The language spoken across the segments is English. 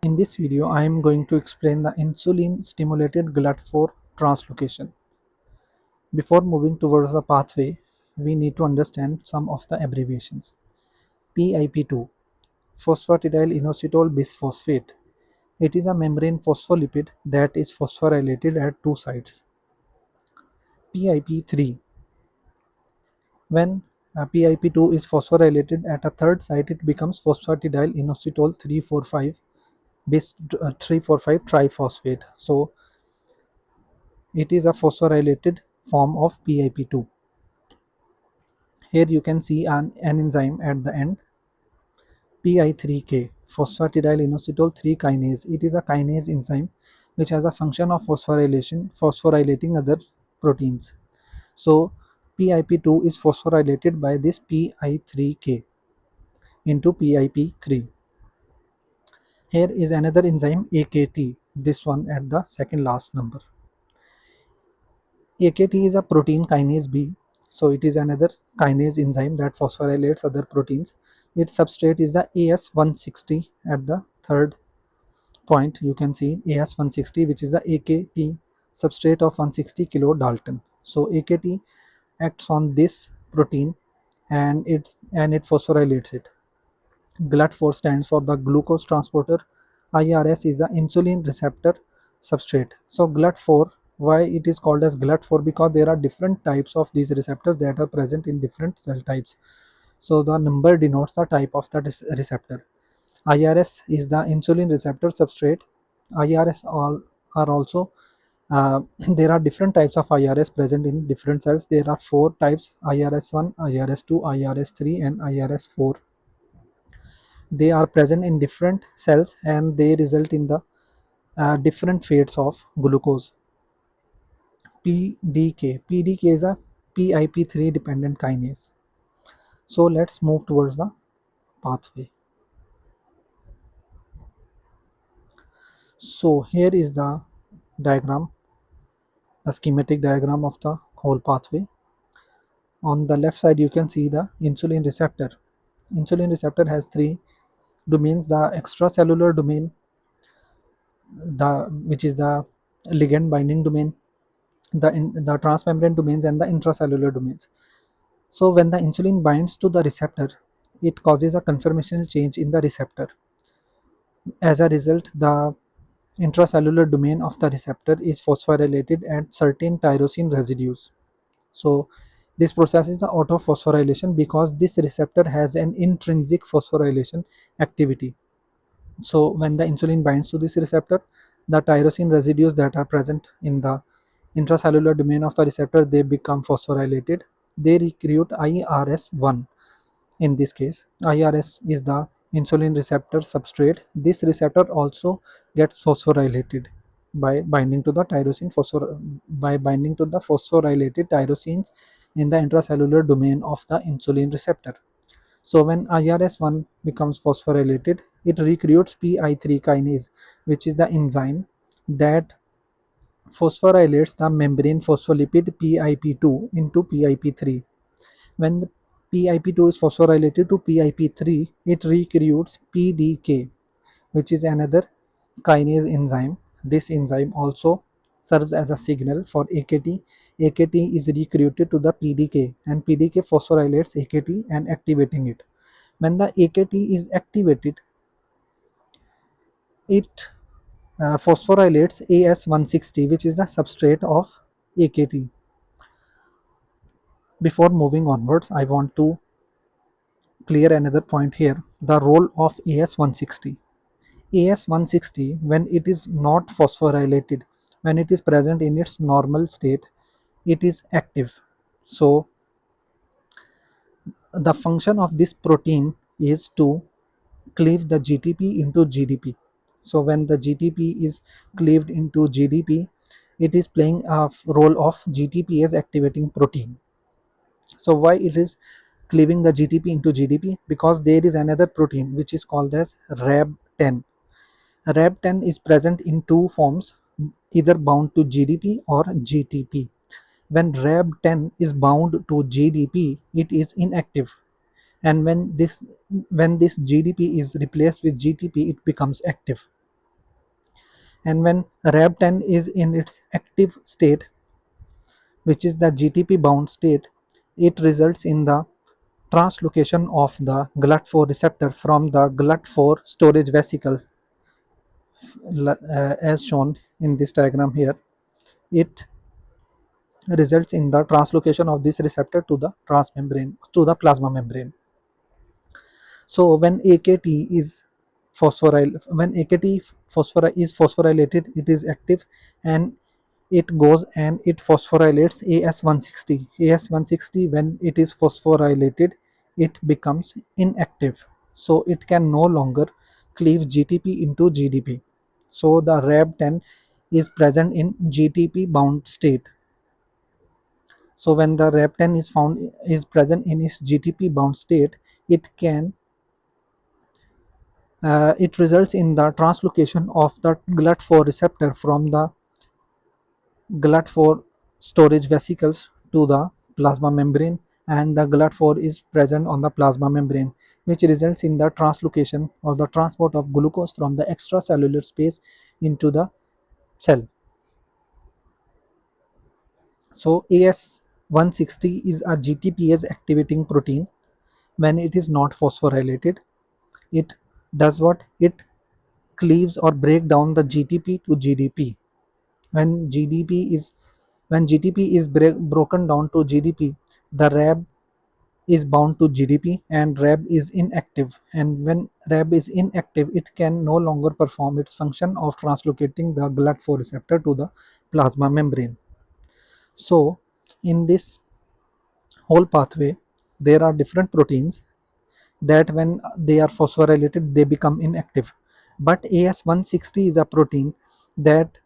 In this video, I am going to explain the insulin stimulated GLUT4 translocation. Before moving towards the pathway, we need to understand some of the abbreviations. PIP₂, phosphatidylinositol bisphosphate. It is a membrane phospholipid that is phosphorylated at two sites. PIP₃, when PIP₂ is phosphorylated at a third site, it becomes phosphatidylinositol 345 bis 345 triphosphate. So it is a phosphorylated form of PIP₂. Here you can see an enzyme at the end, PI3K, phosphatidylinositol 3 kinase. It is a kinase enzyme which has a function of phosphorylating other proteins. So PIP₂ is phosphorylated by this PI3K into PIP₃. Here is another enzyme AKT, this one at the second last number. AKT is a protein kinase B, so it is another kinase enzyme that phosphorylates other proteins. Its substrate is the AS160 at the third point. You can see AS160, which is the AKT substrate of 160 kilodalton. So AKT acts on this protein and it phosphorylates it. GLUT4 stands for the glucose transporter. IRS is the insulin receptor substrate. So GLUT4, why it is called as GLUT4? Because there are different types of these receptors that are present in different cell types. So the number denotes the type of the receptor. IRS is the insulin receptor substrate. IRS are also there are different types of IRS present in different cells. There are four types: IRS1, IRS2, IRS3 and IRS4. They are present in different cells and they result in the different fates of glucose. PDK is a PIP₃ dependent kinase. So let's move towards the pathway. So here is the diagram, the schematic diagram of the whole pathway. On the left side you can see the insulin receptor. Insulin receptor has three domains: the extracellular domain, which is the ligand binding domain, the transmembrane domains and the intracellular domains. So when the insulin binds to the receptor, it causes a conformational change in the receptor. As a result, the intracellular domain of the receptor is phosphorylated at certain tyrosine residues. So this process is the autophosphorylation because this receptor has an intrinsic phosphorylation activity. So when the insulin binds to this receptor, the tyrosine residues that are present in the intracellular domain of the receptor, they become phosphorylated. They recruit IRS1. In this case, IRS is the insulin receptor substrate. This receptor also gets phosphorylated by binding to the phosphorylated tyrosines in the intracellular domain of the insulin receptor. So when IRS1 becomes phosphorylated, it recruits PI3 kinase, which is the enzyme that phosphorylates the membrane phospholipid PIP₂ into PIP₃. When the PIP₂ is phosphorylated to PIP₃, it recruits PDK, which is another kinase enzyme. This enzyme also serves as a signal for AKT. AKT is recruited to the PDK and PDK phosphorylates AKT and activating it. When the AKT is activated, it phosphorylates AS160, which is the substrate of AKT. Before moving onwards, I want to clear another point here: the role of AS160. AS160, when it is not phosphorylated, when it is present in its normal state, it is active. So the function of this protein is to cleave the GTP into GDP. So when the GTP is cleaved into GDP, it is playing a role of GTPase activating protein. So why it is cleaving the GTP into GDP? Because there is another protein which is called as Rab10. Rab10 is present in two forms, either bound to GDP or GTP. When Rab10 is bound to GDP, it is inactive, and when this GDP is replaced with GTP, it becomes active. And when Rab10 is in its active state, which is the GTP bound state, it results in the translocation of the GLUT4 receptor from the GLUT4 storage vesicle, as shown in this diagram here. It results in the translocation of this receptor to the transmembrane, to the plasma membrane. So when AKT is phosphorylated, it is active, and it goes and it phosphorylates AS160. AS160, when it is phosphorylated, it becomes inactive. So it can no longer cleave GTP into GDP. So the Rab10 is present in GTP bound state. So when the Rab10 is present in its GTP bound state, it results in the translocation of the GLUT4 receptor from the GLUT4 storage vesicles to the plasma membrane, and the GLUT4 is present on the plasma membrane, which results in the translocation or the transport of glucose from the extracellular space into the cell. So AS160 is a GTPase activating protein. When it is not phosphorylated, it does what? It cleaves or break down the GTP to GDP. When GTP is broken down to GDP, the Rab is bound to GDP and Rab is inactive. And when Rab is inactive, it can no longer perform its function of translocating the GLUT4 receptor to the plasma membrane. So in this whole pathway, there are different proteins that when they are phosphorylated, they become inactive. But AS160 is a protein that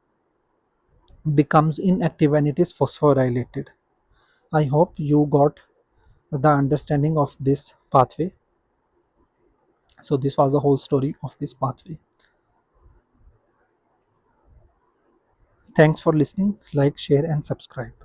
becomes inactive when it is phosphorylated. I hope you got the understanding of this pathway. So this was the whole story of this pathway. Thanks for listening. Like, share and subscribe.